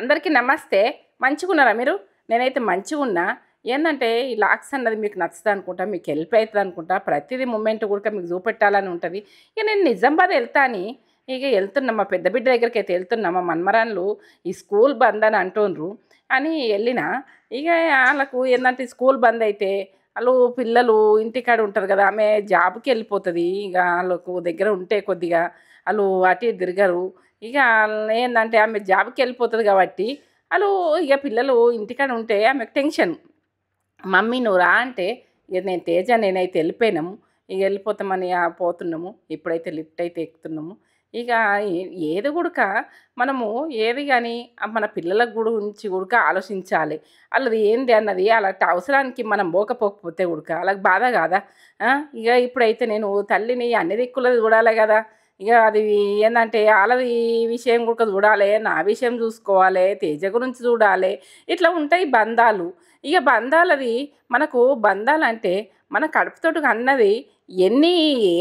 అందరికీ నమస్తే. మంచిగున్నారా మీరు? నేనైతే మంచిగున్నా. ఏందంటే ఈ లాక్స్ అన్నది మీకు నచ్చుతదనుకుంటా, మీకు హెల్ప్ అయితదనుకుంటా. ప్రతిదీ మూమెంట్ గూడా మీకు చూపెట్టాలని ఉంటది. ఇక నేను నిజామాబాద్ ఎళ్తా అని ఇగ ఎళ్తున్నా. మా పెద్ద బిడ్డ దగ్గరికైతే ఎళ్తున్నా. మా మన్మరాన్లు ఈ స్కూల్ బంద్ అని అంటుండ్రు అని ఎళ్ళినా. ఇగ ఆళ్ళకు ఏందంటే స్కూల్ బంద్ అయితే ఆళ్ళు పిల్లలు ఇంటికాడ ఉంటారు గదా! ఆమె జాబ్‌కెళ్ళిపోతది. ఇగ ఆళ్ళకు దగ్గర ఉంటే కొద్దిగా ఆళ్ళు అటు ఇటు తిరగరు. ఇక ఏందంటే ఆమె జాబ్‌కెళ్ళిపోతది గాబట్టి, ఆళ్ళు ఇగ పిల్లలు ఇంటికాడ ఉంటే ఆమెకు టెన్షన్. మమ్మీ నువ్వు రా అంటే, ఇగ నేను తేజ నేనైతే ఎళ్ళిపోయినాము. ఇగ ఎళ్ళిపోతామని పోతున్నాము. ఇప్పుడైతే లిఫ్ట్ అయితే ఎక్కుతున్నాము. ఇక ఏ ఏది గూడక మనము ఏది గాని మన పిల్లల గురించి గూడక ఆలోచించాలి. ఆళ్ళది ఏంది అన్నది అలాంటి అవసరానికి మనం పోకపోతే గూడక ఆళ్ళకి బాధ గాదా! ఆ! ఇగ ఇప్పుడైతే నేను తల్లిని అన్ని దిక్కులది చూడాలే గదా! ఇగ అది ఏందంటే ఆళ్ళది విషయం గూడక చూడాలే, నా విషయం చూసుకోవాలే, తేజ గురించి చూడాలే. ఇట్లా ఉంటాయి బంధాలు. ఇగ బంధాలది మనకు బంధాలంటే మన కడుపుతోటి కన్నది ఎన్ని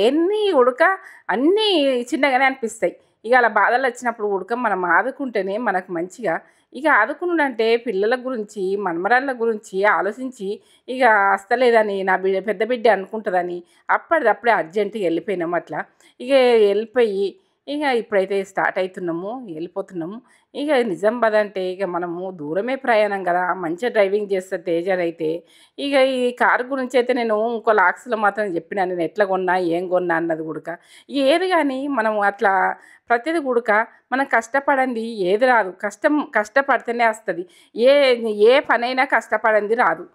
ఎన్ని ఉడక అన్నీ చిన్నగానే అనిపిస్తాయి. ఇగ అలా బాధలొచ్చినప్పుడు ఉడక మనం ఆదుకుంటేనే మనకు మంచిగా ఇగ ఆదుకునుడంటే పిల్లల గురించి, మన్మరాళ్ళ గురించి ఆలోచించి ఇగ అస్తలేదని నా పెద్ద బిడ్డ అనుకుంటదని అప్పటిదప్పుడే అర్జెంట్‌గా ఎళ్ళిపోయినాము అట్లా. ఇగ ఎళ్ళిపోయి ఇగ ఇప్పుడైతే స్టార్ట్ అయితున్నాము. ఎళ్ళిపోతున్నాము. ఇగ నిజామాబాద్ అంటే ఇగ మనము దూరమే ప్రయాణం గదా! మంచిగా డ్రైవింగ్ చేస్తది తేజనైతే. ఇగ ఈ కారు గురించయితే నేను ఇంకో లాక్స్‌లో మాత్రం జెప్పినా నేను ఎట్లా గొన్నా, ఏం గొన్నా అన్నది గూడక. ఏది గాని మనం అట్లా ప్రతిది గూడక మనం కష్టపడంది ఏది రాదు. కష్టపడితేనే అస్తది. ఏ ఏ పనైనా కష్టపడంది రాదు.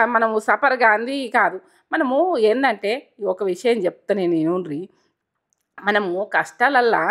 మనము సఫర్ గాంది కాదు. మనము ఏందంటే ఒక విషయం జెప్తా నేను ఇనుండ్రి. మనము కష్టాలల్లా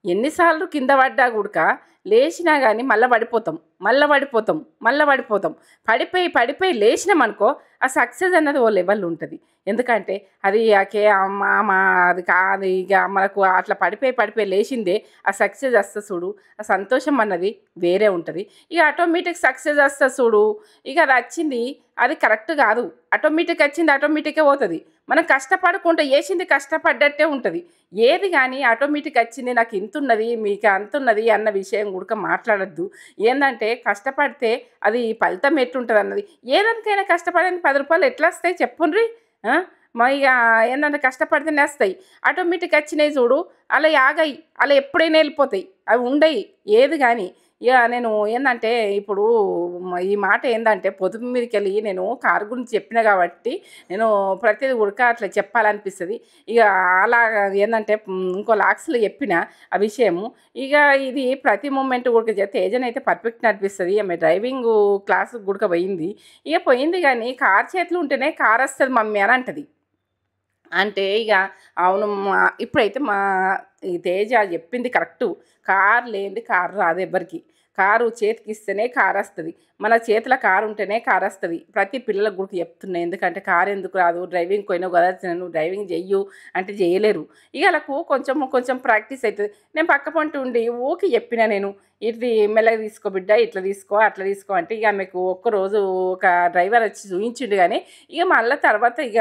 ఎన్ని సార్లు కింద పడ్డా గూడక లేచినా గానీ మళ్ళా పడిపోతాం. మళ్ళా పడిపోతాం. మళ్ళా పడిపోతాం. పడిపోయి లేచినామనుకో ఆ సక్సెస్ అన్నది ఓ లెవెల్ ఉంటది. ఎందుకంటే అది అది కాదు ఇగ మనకు అట్లా పడిపోయి లేచిందే ఆ సక్సెస్ వస్తది చూడు. ఆ సంతోషం అన్నది వేరే ఉంటది. ఇగ ఆటోమేటిక్ సక్సెస్ వస్తది చూడు. ఇగ అదచ్చింది అది కరెక్ట్ గాదు. ఆటోమేటిక్ అచ్చింది ఆటోమేటిక్‌గా పోతది. మనం కష్టపడకుంటే ఏసింది కష్టపడ్డట్టే ఉంటది. ఏది గాని ఆటోమేటిక్ అచ్చింది నాకు ఇంతున్నది, మీకు అంతున్నది అన్న విషయం గూడక మాట్లాడొద్దు. ఏందంటే కష్టపడితే అది ఫలితం ఎట్లుంటదన్నది. ఏ దానికైనా కష్టపడని రూ. 10 ఎట్లొస్తాయి చెప్పుండ్రి. ఆ! ఇగ ఏందంటే కష్టపడితేనే వస్తాయి. ఆటోమేటిక్ వచ్చినయి చూడు అలయి ఆగయి. అలా ఎప్పుడైనా ఎళ్ళిపోతాయి. అవి ఉండయి. ఏది గాని. ఇగ నేను ఏందంటే ఇప్పుడు ఈ మాట ఏందంటే పొదుపు మీదకెళ్ళి నేను కారు గురించి చెప్పినా కాబట్టి నేను ప్రతిది గూడక అట్లా చెప్పాలనిపిస్తది. ఇగ అలాగా ఏందంటే ఇంకో లాక్స్‌లో చెప్పిన ఆ విషయము. ఇగ ఇది ప్రతి మూమెంట్ గూడక తేజనైతే పర్ఫెక్ట్ నడిపిస్తది. ఆమె డ్రైవింగు క్లాస్‌కి గూడక పోయింది. ఇగ పోయింది గానీ కారు చేతులో ఉంటేనే కారొస్తది మమ్మీ అని అంటది. అంటే ఇగ అవును ఇప్పుడైతే ఈ తేజ చెప్పింది కరెక్టు. కారు లేనిది కారు రాదు ఎవ్వరికీ. కారు చేతికిస్తేనే కారొస్తది. మన చేతిలో కారుంటేనే కారొస్తది. ప్రతి పిల్లలకు గూడా చెప్తున్నా. ఎందుకంటే కారెందుకు రాదు? డ్రైవింగ్‌కి పోయినావు గదా! నువ్వు డ్రైవింగ్ చెయ్యు అంటే జేయలేరు. ఇగ ఆళ్ళకు కొంచెం ప్రాక్టీస్ అయితది. నేను పక్కపొంటి ఉండి ఊకే చెప్పినా నేను. ఇది మెల్లగా తీసుకో బిడ్డ, ఇట్లా తీసుకో, అట్లా తీసుకో అంటే ఇగ ఆమెకు ఒక్కరోజు ఒక డ్రైవర్ వచ్చి చూయించిండు గానీ, ఇగ మళ్ళా తర్వాత ఇగ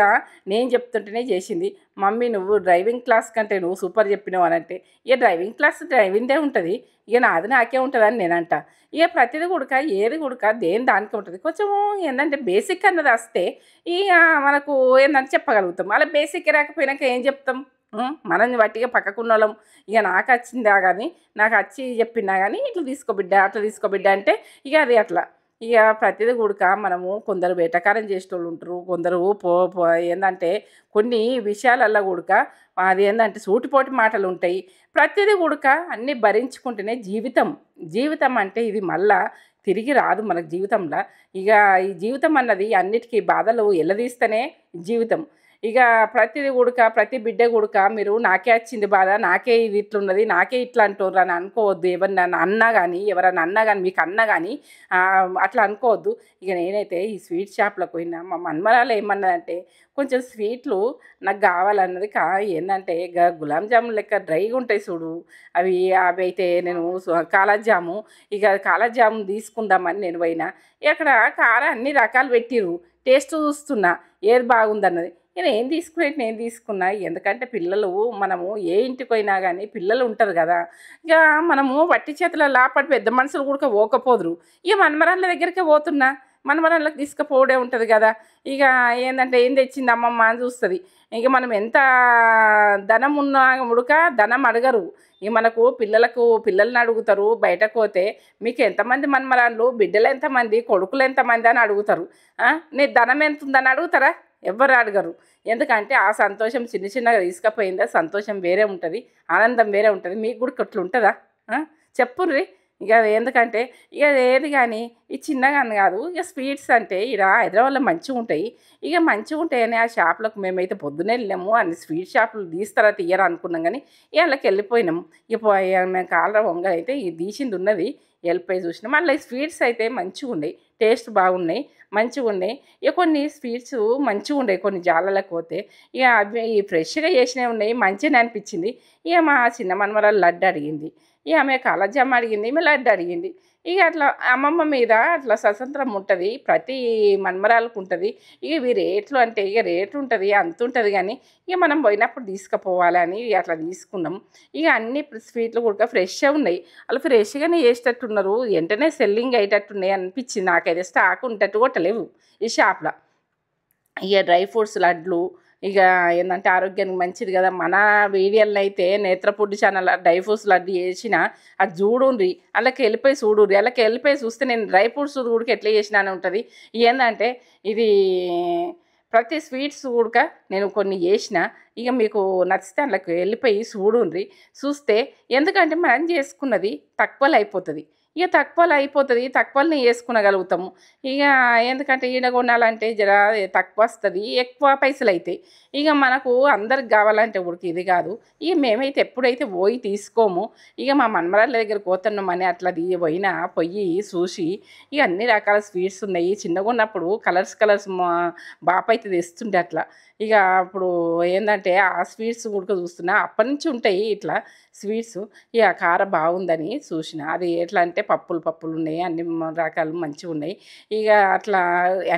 నేను చెప్తుంటేనే చేసింది. మమ్మీ నువ్వు డ్రైవింగ్ క్లాస్ కంటే నువ్వు సూపర్ చెప్పినావు అనంటే, ఇగ డ్రైవింగ్ క్లాస్ డ్రైవింగ్‌దే ఉంటది. ఇగ నాది నాకే ఉంటదని నేనంటా. ఇగ ప్రతిది గూడక ఏది గూడక దేని దానికే ఉంటది. కొంచెము ఏందంటే బేసిక్ అన్నది వస్తే ఇగ మనకు ఏందంటే చెప్పగలుగుతాం. అలా బేసిక్ రాకపోయినాక ఏం చెప్తాం? మనం వట్టిగా పక్కకున్నోళ్ళం ఇగ నాకచ్చిందా గానీ నాకచ్చి చెప్పినా గానీ ఇట్లా తీసుకో బిడ్డ, అట్లా తీసుకో బిడ్డ అంటే ఇగ అది అట్లా. ఇగ ప్రతిది గూడక మనము కొందరు వెటకారం చేసేటోళ్ళుంటరు. కొందరు పో పో ఏందంటే కొన్ని విషయాలల్ల గూడక అదేందంటే సూటిపోటి మాటలుంటాయి. ప్రతిది గూడక అన్నీ భరించుకుంటేనే జీవితం. జీవితం అంటే ఇది మళ్ళా తిరిగి రాదు మనకు జీవితంల. ఇగ ఈ జీవితం అన్నది అన్నిటికి బాధలు ఎల్లదీస్తేనే జీవితం. ఇగ ప్రతిది గూడక ప్రతి బిడ్డ గూడక మీరు నాకే అచ్చింది బాధ, నాకే ఇది ఇట్లున్నది, నాకే ఇట్లా అంటుర్రు అని అనుకోవద్దు. ఎవరినన్నా అన్నా గానీ, ఎవరన్నా అన్నా గానీ మీకన్నా గానీ అట్లా అనుకోవద్దు. ఇగ నేనైతే ఈ స్వీట్ షాప్‌లోకి పోయినా మా మన్మరాలు ఏమన్నదంటే, కొంచెం స్వీట్లు నాకు గావాలన్నది ఏందంటే గులాబ్ జామున్ లెక్క డ్రైగుంటాయి చూడు. అవైతే నేను కాలా జాము ఇగ కాలా జామున్ తీసుకుందామని నేను పోయినా. అక్కడ కారం అన్ని రకాలు పెట్టిర్రు. టేస్ట్ చూస్తున్నా ఏది బాగుందన్నది. నేను తీసుకునేది నేను తీసుకున్నా. ఎందుకంటే పిల్లలు మనము ఏ ఇంటికి పోయినా గానీ పిల్లలు ఉంటారు గదా! ఇక మనము వట్టి చేతుల లాపటి పెద్ద మనుషులు గూడక పోకపోదురు. ఇక మనమరాళ్ళ దగ్గరికే పోతున్నా. మనమరాళ్ళకి తీసుకపోవుడే ఉంటది గదా! ఇక ఏందంటే ఏం తెచ్చింది అమ్మమ్మ అని చూస్తది. ఇక మనం ఎంత ధనం ఉన్నా ఉడక ధనం అడగరు. ఇక మనకు పిల్లల్ని అడుగుతారు. బయటకు పోతే మీకు ఎంతమంది మన్మరాళ్ళు, బిడ్డలు ఎంతమంది, కొడుకులు ఎంతమంది అని అడుగుతారు. నీ ధనం ఎంతుందని అడుగుతారా? ఎవ్వరు అడగరు. ఎందుకంటే ఆ సంతోషం చిన్న చిన్నగా తీసుకపోయిందా సంతోషం వేరే ఉంటది. ఆనందం వేరే ఉంటది. మీకు కూడా అట్లుంటదా? చెప్పుర్రి. ఇక ఎందుకంటే ఇక ఏది కానీ ఈ చిన్నగాని కాదు. ఇక స్వీట్స్ అంటే ఈడ హైదరాబాద్లో మంచిగుంటాయి. ఇక మంచిగుంటాయని ఆ షాపులకు మేమైతే పొద్దున్నే వెళ్ళాము. అన్ని స్వీట్ షాపులు తీస్తారా తీయరా అనుకున్నాం కానీ ఇళ్ళకి వెళ్ళిపోయినాము. మేము కాలర వంగ అయితే ఇది తీసింది ఉన్నది వెళ్ళిపోయి చూసినాం. మళ్ళీ ఈ స్వీట్స్ అయితే మంచిగున్నాయి. టేస్ట్ బాగున్నాయి, మంచిగున్నాయి. ఇక కొన్ని స్వీట్స్ మంచిగుండాయి కొన్ని జాలలకు పోతే. ఇక అవి ఫ్రెష్గా చేసినవి ఉన్నాయి మంచిగానే అనిపించింది. ఇక మా చిన్న మనమరాలు లడ్డు అడిగింది. ఇక ఆమె కలజామ అడిగింది, ఈమె లడ్డు అడిగింది. ఇక అట్లా అమ్మమ్మ మీద అట్లా స్వతంత్రం ఉంటుంది. ప్రతి మన్మరాలకు ఉంటుంది. ఇక ఇవి రేట్లు అంటే ఇక రేటు ఉంటుంది అంత ఉంటుంది కానీ ఇక మనం పోయినప్పుడు తీసుకుపోవాలని అట్లా తీసుకున్నాం. ఇక అన్ని స్వీట్లు కూడా ఫ్రెష్గా ఉన్నాయి. వాళ్ళు ఫ్రెష్గానే చేసేటట్టున్నారు. వెంటనే సెల్లింగ్ అయ్యేటట్టున్నాయి అనిపించింది నాకైతే. స్టాక్ ఉండేటట్టు కొట్టలేవు ఈ షాప్లో. ఇక డ్రై ఫ్రూట్స్ లడ్లు ఇక ఏంటంటే ఆరోగ్యానికి మంచిది కదా. మన వీడియోలను అయితే నేత్రపుడ్డి ఛానల్ డ్రై ఫ్రూట్స్ లడ్డు చేసిన అది చూడుండ్రి. అలాకి వెళ్ళిపోయి చూడుర్రి. అలాకి వెళ్ళిపోయి చూస్తే నేను డ్రై ఫ్రూట్స్ కూడా ఎట్లా చేసినానే ఉంటుంది. ఏంటంటే ఇది ప్రతి స్వీట్స్ కూడా నేను కొన్ని చేసిన. ఇక మీకు నచ్చితే అందులోకి వెళ్ళిపోయి చూడుండ్రి. చూస్తే ఎందుకంటే మనం చేసుకున్నది తక్కువలో అయిపోతుంది. ఇక తక్కువలో అయిపోతుంది. తక్కువలోనే చేసుకునగలుగుతాము. ఇక ఎందుకంటే ఈడ కొనాలంటే జర తక్కువ వస్తుంది, ఎక్కువ పైసలు అవుతాయి. ఇక మనకు అందరికి కావాలంటే ఉడికి ఇది కాదు. ఇక మేమైతే ఎప్పుడైతే పోయి తీసుకోము. ఇక మా మన్మరాళ్ళ దగ్గర పోతున్నామని అట్లా పోయినా పొయ్యి చూసి ఇక అన్ని రకాల స్వీట్స్ ఉన్నాయి. చిన్నగా ఉన్నప్పుడు కలర్స్ మా బాప అయితే తెస్తుండే అట్లా. ఇక అప్పుడు ఏంటంటే ఆ స్వీట్స్ కూడా చూస్తున్నా. అప్పటి నుంచి ఉంటాయి ఇట్లా స్వీట్స్. ఇక కారం బాగుందని చూసిన. అది ఎట్లా అంటే పప్పులు ఉన్నాయి. అన్ని రకాలు మంచిగా ఉన్నాయి. ఇక అట్లా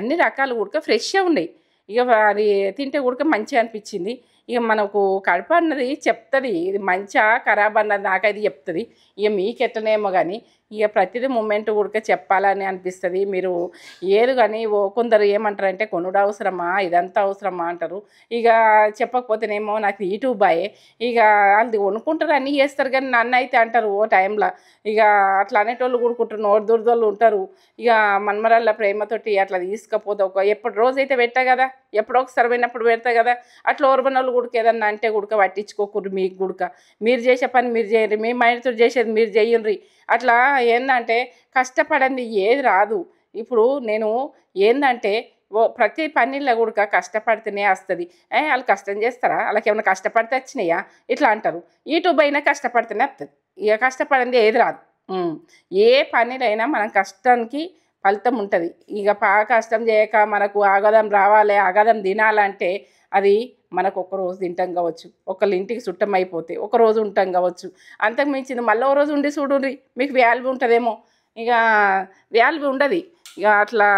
అన్ని రకాలు కూడా ఫ్రెష్గా ఉన్నాయి. ఇక అది తింటే కూడా మంచిగా అనిపించింది. ఇక మనకు కడుపు అన్నది చెప్తుంది ఇది మంచిగా ఖరాబ్ అన్నది నాకైతే చెప్తుంది. ఇక మీకు ఎట్లనేమో కానీ ఇక ప్రతిదీ మూమెంట్ కూడా చెప్పాలని అనిపిస్తుంది. మీరు ఏది కానీ కొందరు ఏమంటారంటే కొనుడు అవసరమా ఇదంతా అవసరమా అంటారు. ఇక చెప్పకపోతేనేమో నాకు యూట్యూబాయే ఇక వాళ్ళు కొనుక్కుంటారు అన్నీ చేస్తారు కానీ నన్ను అయితే అంటారు ఓ టైంలో. ఇక అట్లా అనేటోళ్ళు కూడుకుంటారు నోరు దురదోళ్ళు ఉంటారు. ఇక మన్మరాళ్ళ ప్రేమతోటి అట్లా తీసుకపోతే ఎప్పుడు రోజైతే పెట్టా కదా, ఎప్పుడో ఒకసారి పోయినప్పుడు పెడతా కదా. అట్లా ఓర్వనోళ్ళు గుడికి ఏదన్నా అంటే గుడక పట్టించుకోకూడదు. మీకు గుడక మీరు చేసే పని మీరు చేయండి, మీ మైండ్తో చేసేది మీరు చేయండి. అట్లా ఏందంటే కష్టపడండి ఏది రాదు. ఇప్పుడు నేను ఏందంటే ప్రతి పనిలో కూడా కష్టపడితేనే వస్తుంది. వాళ్ళు కష్టం చేస్తారా? వాళ్ళకి ఏమైనా కష్టపడితే వచ్చినాయా ఇట్లా అంటారు. యూట్యూబ్ అయినా కష్టపడితేనే వస్తుంది. ఇక కష్టపడింది ఏది రాదు. ఏ పనిలైనా మనం కష్టానికి ఫలితం ఉంటుంది. ఇక కష్టం చేయక మనకు ఆగదం రావాలి ఆగదం తినాలంటే అది మనకు ఒక్కరోజు తింటాం కావచ్చు, ఒకళ్ళ ఇంటికి చుట్టం అయిపోతే ఒకరోజు ఉంటాం కావచ్చు. అంతకు మించింది మళ్ళీ ఓ రోజు ఉండి చూడండి మీకు వాల్యూ ఉంటుందేమో. ఇక వాల్యూ ఉండదు. ఇక అట్లా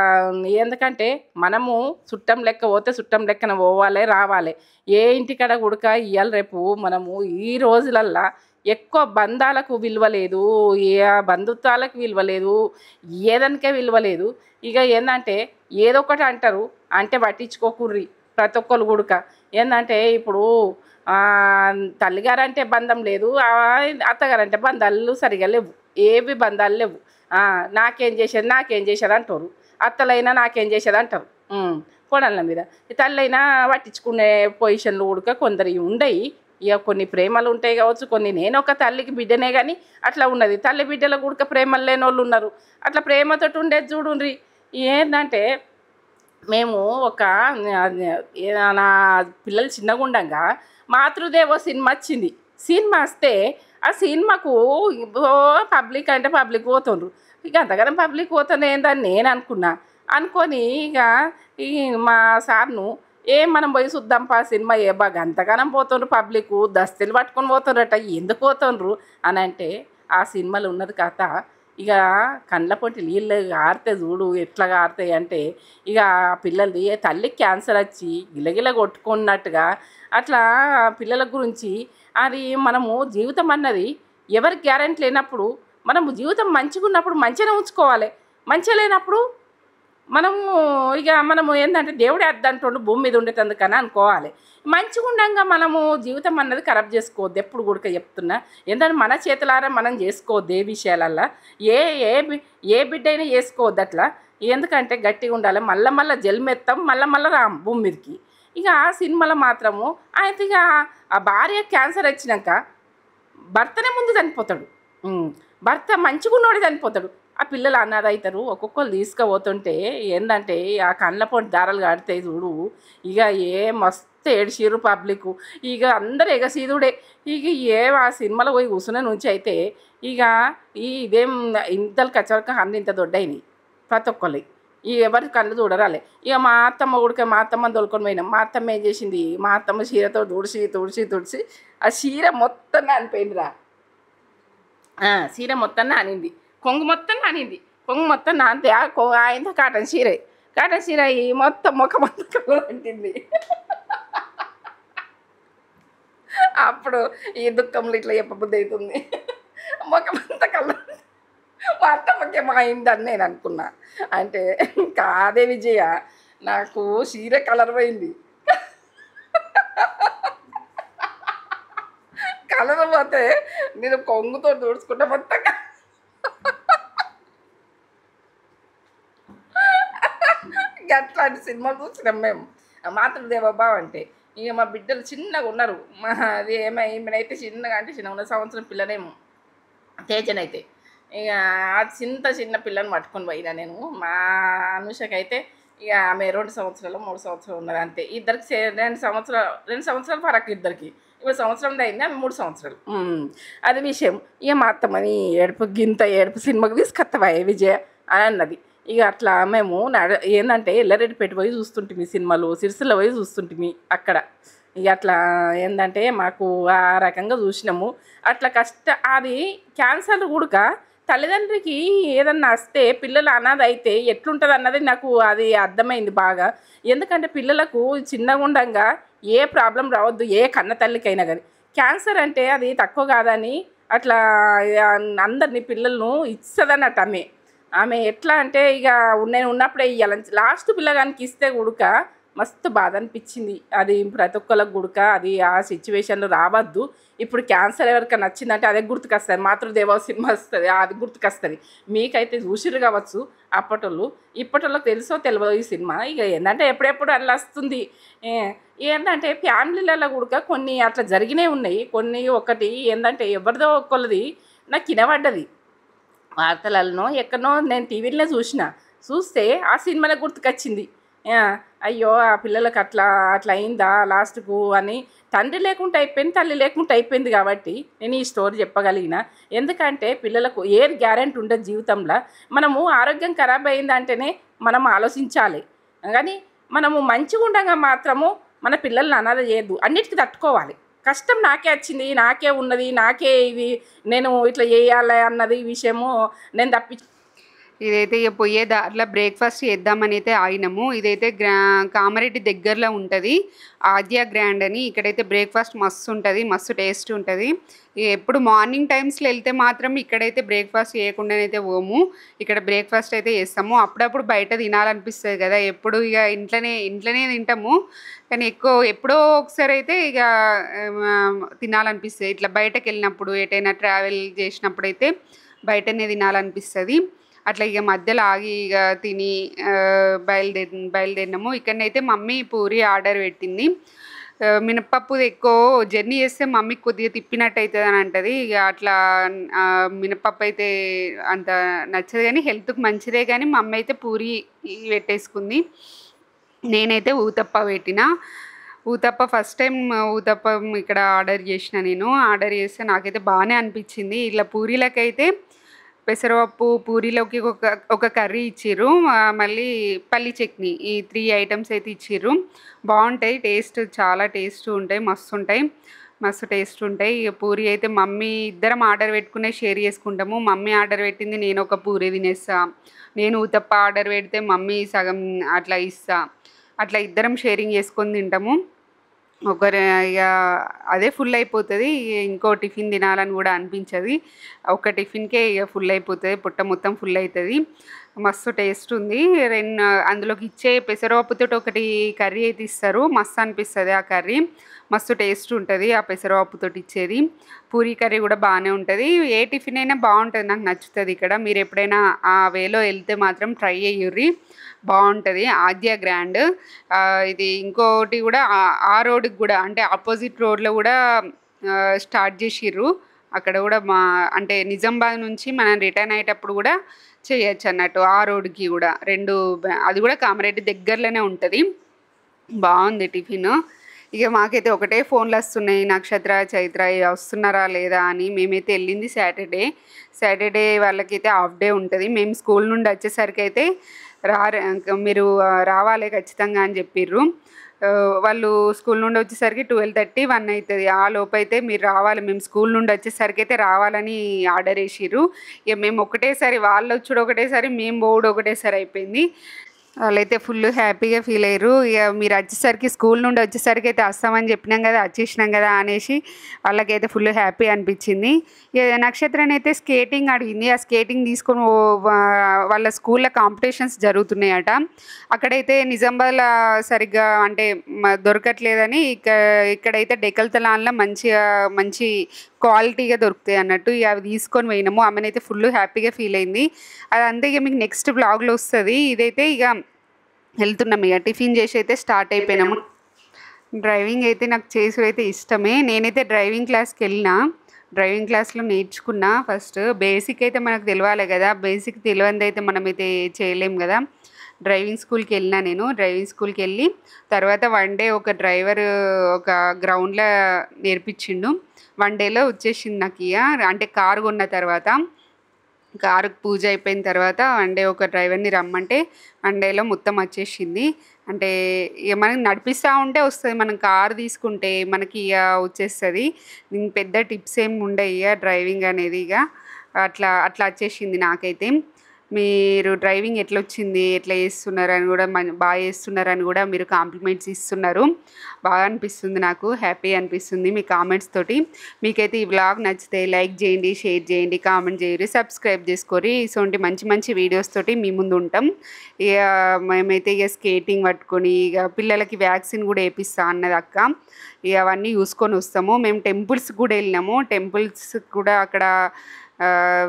ఎందుకంటే మనము చుట్టం లెక్క పోతే చుట్టం లెక్కన పోవాలి రావాలి. ఏ ఇంటికాడ కూడా ఇవాళ రేపు మనము ఈ రోజులల్లా ఎక్కువ బంధాలకు విలువ లేదు, ఏ బంధుత్వాలకు విలువ లేదు, ఏదానికే విలువ లేదు. ఇక ఏంటంటే ఏదో ఒకటి అంటారు అంటే పట్టించుకోకుర్రి ప్రతి ఒక్కరు కూడక. ఏంటంటే ఇప్పుడు తల్లిగారంటే బంధం లేదు, అత్తగారంటే బంధాలు సరిగా లేవు, ఏవి బంధాలు లేవు. నాకేం చేసేది అంటారు. అత్తలైనా నాకేం చేసేది అంటారు కోడళ్ళ మీద. తల్లైనా పట్టించుకునే పొజిషన్లు కూడా కొందరు ఉండయి. ఇక కొన్ని ప్రేమలు ఉంటాయి కావచ్చు, కొన్ని నేను ఒక తల్లికి బిడ్డనే కానీ అట్లా ఉన్నది. తల్లి బిడ్డల కూడా ప్రేమలు లేని వాళ్ళు ఉన్నారు. అట్లా ప్రేమతో ఉండేది చూడుండ్రి. ఏంటంటే మేము నా పిల్లలు చిన్నగా ఉండగా మాతృదేవో సినిమా వచ్చింది. సినిమా వస్తే ఆ సినిమాకు పబ్లిక్ అంటే పబ్లిక్ పోతుండ్రు. ఇక అంతగానం పబ్లిక్ పోతుంది ఏందని నేను అనుకొని ఇక ఈ మా సార్ను మనం పోయి చూద్దాంపా సినిమా బాగా అంతగానం పోతుండ్రు పబ్లిక్ దస్తులు పట్టుకొని పోతుండ్రట ఎందుకు పోతుండ్రు అని అంటే ఆ సినిమాలో ఉన్నది కథ ఇక కండ్ల పొంటి నీళ్ళు ఆరితే చూడు ఎట్లా ఆరుతాయి అంటే ఇక పిల్లలది తల్లికి క్యాన్సర్ వచ్చి గిలగిల కొట్టుకున్నట్టుగా అట్లా పిల్లల గురించి అది మనము జీవితం అన్నది ఎవరికి గ్యారెంటీ లేనప్పుడు మనము జీవితం మంచిగా ఉన్నప్పుడు మంచిగానే ఉంచుకోవాలి, మంచిగా లేనప్పుడు మనము ఏంటంటే దేవుడే అద్దంటుండు భూమి మీద ఉండేటందుకని అనుకోవాలి. మంచిగా ఉండంగా మనము జీవితం అన్నది ఖరాబ్ చేసుకోవద్దు ఎప్పుడు కూడా చెప్తున్నా. ఏంటంటే మన చేతులారా మనం చేసుకోవద్దు ఏ విషయాలల్లో, ఏ ఏ ఏ బిడ్డ అయినా చేసుకోవద్దు అట్లా. ఎందుకంటే గట్టిగా ఉండాలి, మళ్ళీ జల్మెత్తాం మళ్ళీ రాం భూమి మీదకి. ఇక ఆ సినిమాలో మాత్రము అయితే ఇక ఆ భార్య క్యాన్సర్ వచ్చినాక భర్తనే ముందు చనిపోతాడు. భర్త మంచిగా ఉన్నోడే చనిపోతాడు, ఆ పిల్లలు అనాథ అవుతారు. ఒక్కొక్కరు తీసుకుపోతుంటే ఏంటంటే ఆ కండ్ల పొంటి దారాలు కడితే చూడు ఇక మస్తు ఏడ్చిర్రు పబ్లిక్. ఇక అందరు ఎగసీదుడే. ఇక ఆ సినిమాలో పోయి కూర్చున్న నుంచి అయితే ఇక ఇదేం ఇంతలు కచ్చవరకు కన్ను ఇంత దొడ్డైనాయి ప్రతి ఒక్కరి. ఎవరి కళ్ళు చూడరాలే. ఇక మా అత్తమ్మని తోలుకొని పోయినాం. మా అత్తమ్మ ఏం చేసింది, మా అత్తమ్మ చీరతో తుడిచి ఆ చీర మొత్తం నానిపోయిందిరా. చీర మొత్తం నానింది, కొంగు మొత్తం నానింది. కొంగు మొత్తం నానితే ఆయన కాటన్ చీర మొత్తం ముఖం మొత్తం కలర్ అంటింది. అప్పుడు ఈ దుఃఖంలో ఇట్లా చెప్పబుద్ధి అవుతుంది. ముఖం అంతా కలర్ మా అత్తమ్మకేమో అయిందని నేను అనుకున్నా. అంటే కాదే విజయ, నాకు చీర కలర్ పోయింది. కలర్ పోతే నేను కొంగుతో తుడుచుకుంటే మొత్తం అట్లాంటి సినిమాలు చూసినాం మేము. మాతృదేవోభవ అంటే ఇక మా బిడ్డలు చిన్నగా ఉన్నారు. అది ఈమెనైతే చిన్నగా అంటే చిన్న సంవత్సరం పిల్లనేమో తేజనైతే. ఇక ఆ చిన్న పిల్లని పట్టుకొని పోయినా నేను. మా అనుషకైతే ఇక ఆమె 2 సంవత్సరాలు 3 సంవత్సరాలు ఉన్నది అంతే. ఇద్దరికి 2 సంవత్సరాలు ఫరక్ ఇద్దరికి. ఇప్పుడు సంవత్సరం అయింది, ఆమె 3 సంవత్సరాలు. అది విషయం. ఇక మా అత్తమ్మని ఏడుపు సినిమాకి తీసుకొస్తావా విజయ అని అన్నది. ఇక అట్లా మేము ఏంటంటే ఎల్లారెడ్డిపేట పోయి చూస్తుంటిమి సినిమాలు, సిరిసిల్ల పోయి చూస్తుంటిమి అక్కడ. ఇక అట్లా ఏంటంటే మాకు ఆ రకంగా చూసినాము. అట్లా అది క్యాన్సర్ కూడా తల్లిదండ్రికి ఏదన్నా వస్తే పిల్లలు అనాథ అయితే ఎట్లుంటుంది అన్నది నాకు అది అర్థమైంది బాగా. ఎందుకంటే పిల్లలకు చిన్నగా ఉండంగా ఏ ప్రాబ్లం రావద్దు ఏ కన్న తల్లికైనా కానీ. క్యాన్సర్ అంటే అది తక్కువ కాదని అట్లా అందరినీ పిల్లలను ఇస్తుందన్నట్టు ఆమె ఎట్లా అంటే ఇక నేను ఉన్నప్పుడే ఇవ్వాలి. లాస్ట్ పిల్లగానికి ఇస్తే గుడక మస్తు బాధ అనిపించింది. అది ప్రతి ఒక్కరికి గుడక అది ఆ సిచ్యువేషన్లో రావద్దు. ఇప్పుడు క్యాన్సర్ ఎవరికైనా నచ్చిందంటే అదే గుర్తుకొస్తుంది. మాతృదేవ సినిమా వస్తుంది, అది గుర్తుకొస్తుంది. మీకైతే చూసిరు కావచ్చు అప్పటోళ్ళు, ఇప్పటోళ్ళకి తెలుసో తెలియదు ఈ సినిమా. ఇక ఏంటంటే ఎప్పుడెప్పుడు అలా వస్తుంది. ఏంటంటే ఫ్యామిలీలలో కూడా కొన్ని అట్లా జరిగినవి ఉన్నాయి. కొన్ని ఒకటి ఏంటంటే ఎవరిదో ఒక్కళ్ళది నాకు వినబడ్డది వార్తలలో ఎక్కడనో, నేను టీవీలోనే చూస్తే ఆ సినిమాలో గుర్తుకొచ్చింది. అయ్యో ఆ పిల్లలకు అట్లా అయిందా లాస్ట్కు అని. తండ్రి లేకుండా అయిపోయింది, తల్లి లేకుండా అయిపోయింది కాబట్టి నేను ఈ స్టోరీ చెప్పగలిగిన. ఎందుకంటే పిల్లలకు ఏది గ్యారెంటీ ఉండదు జీవితంలో. మనము ఆరోగ్యం ఖరాబ్ అయిందంటేనే మనం ఆలోచించాలి, కానీ మనము మంచిగా ఉండగా మాత్రము మన పిల్లల్ని అనాథ చేయద్దు. అన్నిటికీ తట్టుకోవాలి. కష్టం నాకే వచ్చింది, నాకే ఉన్నది, నాకే ఇది నేను ఇట్లా చేయాలి అన్నది విషయము నేను ఇదైతే ఇక పోయే దారిలో బ్రేక్ఫాస్ట్ చేద్దామని అయితే ఆగినాము. ఇదైతే కామారెడ్డి దగ్గరలో ఉంటుంది, ఆద్య గ్రాండ్ అని. ఇక్కడైతే బ్రేక్ఫాస్ట్ మస్తు ఉంటుంది, మస్తు టేస్ట్ ఉంటుంది. ఎప్పుడు మార్నింగ్ టైమ్స్లో వెళ్తే మాత్రం ఇక్కడైతే బ్రేక్ఫాస్ట్ చేయకుండానైతే పోము. ఇక్కడ బ్రేక్ఫాస్ట్ అయితే చేస్తాము. అప్పుడప్పుడు బయట తినాలనిపిస్తుంది కదా, ఎప్పుడు ఇక ఇంట్లోనే తింటాము, కానీ ఎప్పుడో ఒకసారి అయితే ఇక తినాలనిపిస్తుంది. ఇట్లా బయటకు వెళ్ళినప్పుడు ఎటైనా ట్రావెల్ చేసినప్పుడు అయితే బయటనే తినాలనిపిస్తుంది. అట్లా ఇక మధ్యలో ఆగి ఇక తిని బయలుదేరినాము. ఇక్కడనైతే మమ్మీ పూరి ఆర్డర్ పెట్టింది. మినపప్పు ఎక్కువ జర్నీ చేస్తే మమ్మీకి కొద్దిగా తిప్పినట్టు అవుతుంది అని అంటది. ఇక అట్లా మినపప్పు అయితే అంత నచ్చదు, కానీ హెల్త్కి మంచిదే. కానీ మమ్మీ అయితే పూరి పెట్టేసుకుంది. నేనైతే ఊతప్ప పెట్టిన. ఊతప్ప ఫస్ట్ టైం ఊతప్పం ఇక్కడ ఆర్డర్ చేసిన. నేను ఆర్డర్ చేస్తే నాకైతే బాగానే అనిపించింది. ఇట్లా పూరీలకైతే పెసరపప్పు, పూరీలోకి ఒక కర్రీ ఇచ్చిర్రు, మళ్ళీ పల్లి చట్నీ, ఈ 3 ఐటమ్స్ అయితే ఇచ్చిర్రు. బాగుంటాయి, టేస్ట్ చాలా టేస్ట్ ఉంటాయి, మస్తు ఉంటాయి. మస్తు టేస్ట్ ఉంటాయి. ఇక పూరి అయితే మమ్మీ ఇద్దరం ఆర్డర్ పెట్టుకునే షేర్ చేసుకుంటాము. మమ్మీ ఆర్డర్ పెట్టింది నేను ఒక పూరి తినేస్తా, నేను ఉతప్ప ఆర్డర్ పెడితే మమ్మీ సగం అట్లా ఇస్తా, అట్లా ఇద్దరం షేరింగ్ చేసుకొని తింటాము. ఒకరు ఇక అదే ఫుల్ అయిపోతుంది, ఇంకో టిఫిన్ తినాలని కూడా అనిపించదు. ఒక టిఫిన్కే ఇక ఫుల్ అయిపోతుంది, పొట్ట మొత్తం ఫుల్ అవుతుంది. మస్తు టేస్ట్ ఉంది. అందులోకి ఇచ్చే పెసరపప్పుతో ఒకటి కర్రీ అయితే ఇస్తారు, మస్తు అనిపిస్తుంది ఆ కర్రీ, మస్తు టేస్ట్ ఉంటుంది ఆ పెసరపప్పుతో ఇచ్చేది. పూరీ కర్రీ కూడా బాగానే ఉంటుంది. ఏ టిఫిన్ అయినా బాగుంటుంది, నాకు నచ్చుతుంది. ఇక్కడ మీరు ఎప్పుడైనా ఆ వేలో వెళ్తే మాత్రం ట్రై చేయుర్రి, బాగుంటుంది. ఆద్య గ్రాండ్ ఇది ఇంకోటి కూడా ఆ రోడ్డుకి కూడా అంటే ఆపోజిట్ రోడ్లో కూడా స్టార్ట్ చేసిర్రు. అక్కడ కూడా అంటే నిజామాబాద్ నుంచి మనం రిటర్న్ అయ్యేటప్పుడు కూడా చేయొచ్చు అన్నట్టు, ఆ రోడ్డుకి కూడా అది కూడా కామారెడ్డి దగ్గరలోనే ఉంటుంది. బాగుంది టిఫిన్. ఇక మాకైతే ఒకటే ఫోన్లు వస్తున్నాయి, నక్షత్ర చైత్ర వస్తున్నారా లేదా అని. మేమైతే వెళ్ళింది సాటర్డే వాళ్ళకైతే హాఫ్ డే ఉంటుంది. మేము స్కూల్ నుండి వచ్చేసరికి అయితే మీరు రావాలి ఖచ్చితంగా అని చెప్పిర్రు. వాళ్ళు స్కూల్ నుండి వచ్చేసరికి 12:30, 1 అవుతుంది. ఆ లోపు అయితే మీరు రావాలి, మేము స్కూల్ నుండి వచ్చేసరికి అయితే రావాలని ఆర్డర్ వేసిర్రు. ఇక మేము ఒకటేసారి వాళ్ళు వచ్చుడు ఒకటేసారి, మేము పోవుడు ఒకటేసారి అయిపోయింది. వాళ్ళైతే ఫుల్ హ్యాపీగా ఫీల్ అయ్యారు. ఇక మీరు వచ్చేసరికి స్కూల్ నుండి వచ్చేసరికి అయితే వస్తామని చెప్పినాం కదా, వచ్చేసినాం కదా అనేసి వాళ్ళకైతే ఫుల్ హ్యాపీ అనిపించింది. ఇక నక్షత్రాన్ని అయితే స్కేటింగ్ అడిగింది. ఆ స్కేటింగ్ తీసుకొని వాళ్ళ స్కూల్లో కాంపిటీషన్స్ జరుగుతున్నాయట. అక్కడైతే నిజామాబాద్లో సరిగ్గా అంటే దొరకట్లేదని ఇక్కడైతే డెకల్తలాన్లో మంచి క్వాలిటీగా దొరుకుతాయి అన్నట్టు. ఇక అవి తీసుకొని పోయినాము. ఆమెనైతే ఫుల్ హ్యాపీగా ఫీల్ అయింది. అదంతా ఇక మీకు నెక్స్ట్ బ్లాగ్లో వస్తుంది. ఇదైతే ఇక వెళ్తున్నాం, ఇక టిఫిన్ చేసి అయితే స్టార్ట్ అయిపోయినాము. డ్రైవింగ్ అయితే నాకు చేసుడు అయితే ఇష్టమే. నేనైతే డ్రైవింగ్ క్లాస్కి వెళ్ళినా, డ్రైవింగ్ క్లాస్లో నేర్చుకున్నా. ఫస్ట్ బేసిక్ అయితే మనకు తెలియాలి కదా, బేసిక్ తెలియంది అయితే మనమైతే చేయలేం కదా. డ్రైవింగ్ స్కూల్కి వెళ్ళినా నేను. డ్రైవింగ్ స్కూల్కి వెళ్ళి తర్వాత 1 డే ఒక డ్రైవర్ ఒక గ్రౌండ్లో నేర్పించిండు. 1 డేలో వచ్చేసింది నాకు. ఇక అంటే కారు కొన్న తర్వాత, కారుకు పూజ అయిపోయిన తర్వాత 1 డే ఒక డ్రైవర్ని రమ్మంటే 1 డేలో మొత్తం వచ్చేసింది. అంటే ఇక మనకి నడిపిస్తూ ఉంటే వస్తుంది, మనం కారు తీసుకుంటే మనకి ఇక వచ్చేస్తుంది. పెద్ద టిప్స్ ఏమి ఉండవు ఇక డ్రైవింగ్ అనేది. ఇక అట్లా వచ్చేసింది నాకైతే. మీరు డ్రైవింగ్ ఎట్లా వచ్చింది, ఎట్లా చేస్తున్నారని కూడా బాగా చేస్తున్నారని కూడా మీరు కాంప్లిమెంట్స్ ఇస్తున్నారు. బాగా అనిపిస్తుంది, నాకు హ్యాపీ అనిపిస్తుంది మీ కామెంట్స్ తోటి. మీకైతే ఈ వ్లాగ్ నచ్చితే లైక్ చేయండి, షేర్ చేయండి, కామెంట్ చేయండి, సబ్స్క్రైబ్ చేసుకోరి. ఇటువంటి మంచి వీడియోస్ తోటి మీ ముందు ఉంటాం. ఇక మేమైతే ఇక స్కేటింగ్ పట్టుకొని ఇక పిల్లలకి వ్యాక్సిన్ కూడా వేపిస్తా అన్నది అక్క. ఇక అవన్నీ చూసుకొని వస్తాము. మేము టెంపుల్స్కి కూడా వెళ్ళినాము. టెంపుల్స్ కూడా అక్కడ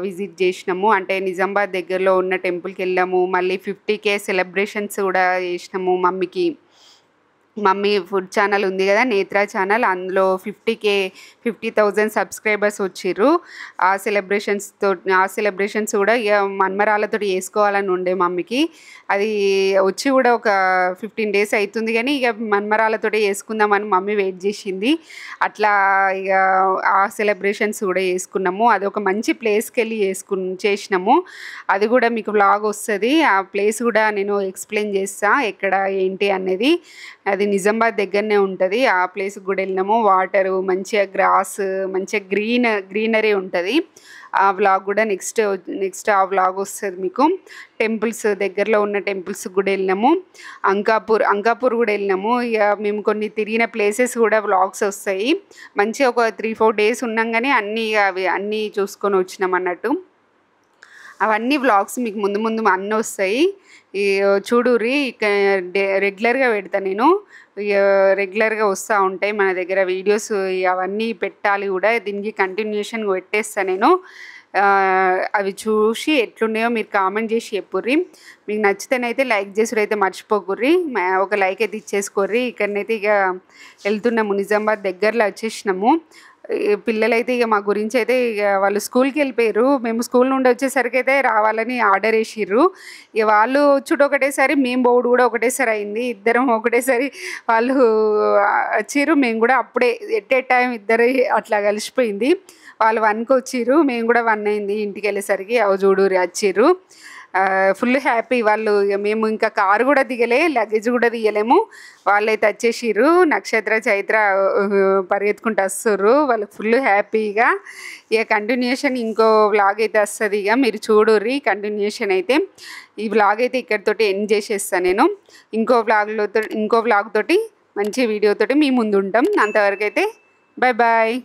విజిట్ చేసినాము. అంటే నిజామాబాద్ దగ్గరలో ఉన్న టెంపుల్కి వెళ్ళాము. మళ్ళీ 50K సెలబ్రేషన్స్ కూడా చేసినాము. మమ్మీ ఫుడ్ ఛానల్ ఉంది కదా, నేత్ర ఛానల్, అందులో 50,000 సబ్స్క్రైబర్స్ వచ్చిర్రు. ఆ సెలబ్రేషన్స్ కూడా ఇక మన్మరాలతో చేసుకోవాలని ఉండే మమ్మీకి. అది వచ్చి కూడా ఒక 15 days అవుతుంది, కానీ ఇక మన్మరాలతో చేసుకుందామని మమ్మీ వెయిట్ చేసింది. అట్లా ఇక ఆ సెలబ్రేషన్స్ కూడా చేసుకున్నాము. అది ఒక మంచి ప్లేస్కి వెళ్ళి చేసినాము. అది కూడా మీకు వ్లాగ్ వస్తుంది. ఆ ప్లేస్ కూడా నేను ఎక్స్ప్లెయిన్ చేస్తా ఎక్కడ ఏంటి అనేది. అది నిజామాబాద్ దగ్గరనే ఉంటుంది. ఆ ప్లేస్కి కూడా వెళ్ళినాము. వాటరు మంచిగా, గ్రాస్ మంచిగా గ్రీనరీ ఉంటుంది. ఆ వ్లాగ్ కూడా నెక్స్ట్ ఆ వ్లాగ్ వస్తుంది మీకు. టెంపుల్స్ దగ్గరలో ఉన్న టెంపుల్స్కి కూడా వెళ్ళినాము. అంకాపూర్ కూడా వెళ్ళినాము. ఇక మేము కొన్ని తిరిగిన ప్లేసెస్ కూడా వ్లాగ్స్ వస్తాయి. మంచిగా ఒక 3-4 days ఉన్నాం, కానీ అన్నీ చూసుకొని వచ్చినాం అన్నట్టు. అవన్నీ వ్లాగ్స్ మీకు ముందు అన్నీ వస్తాయి. చూడుర్రి. ఇక రెగ్యులర్గా పెడతా నేను, రెగ్యులర్గా వస్తూ ఉంటాయి మన దగ్గర వీడియోస్. అవన్నీ పెట్టాలి కూడా, దీనికి కంటిన్యూషన్ పెట్టేస్తా నేను. అవి చూసి ఎట్లున్నాయో మీరు కామెంట్ చేసి చెప్పుర్రి. మీకు నచ్చితేనైతే లైక్ చేసుడు అయితే మర్చిపోకుర్రి. ఒక లైక్ అయితే ఇచ్చేసుకోర్రి. ఇక్కడనైతే ఇక వెళ్తున్నాము, నిజామాబాద్ దగ్గరలో వచ్చేసినాము. పిల్లలైతే ఇక మా గురించి అయితే ఇక వాళ్ళు స్కూల్కి వెళ్ళిపోయారు. మేము స్కూల్ నుండి వచ్చేసరికి అయితే రావాలని ఆర్డర్ వేసిర్రు. ఇక వాళ్ళు వచ్చుడు ఒకటేసారి, మేము పోవుడు కూడా ఒకటేసారి అయింది. ఇద్దరం ఒకటేసారి వాళ్ళు వచ్చిర్రు, మేము కూడా అప్పుడే ఎట్ ఏ టైం ఇద్దరు అట్లా కలిసిపోయింది. వాళ్ళు 1కి వచ్చిర్రు, మేము కూడా 1 అయింది ఇంటికి వెళ్ళేసరికి. అవి చూడుర్రి వచ్చిర్రు. ఫుల్ హ్యాపీ వాళ్ళు. ఇక మేము ఇంకా కారు కూడా దిగలే, లగేజ్ కూడా తీయలేము. వాళ్ళైతే వచ్చేసిర్రు, నక్షత్ర చైత్ర పరిగెత్తుకుంటూ వస్తుర్రు. వాళ్ళకి ఫుల్ హ్యాపీగా. ఇక కంటిన్యూషన్ ఇంకో వ్లాగ్ అయితే వస్తుంది, ఇక మీరు చూడుర్రి కంటిన్యూషన్ అయితే. ఈ వ్లాగ్ అయితే ఇక్కడితోటి ఎండ్ చేసేస్తాను నేను. ఇంకో వ్లాగ్ తోటి మంచి వీడియోతోటి మీ ముందు ఉంటాం. అంతవరకు అయితే బాయ్ బాయ్.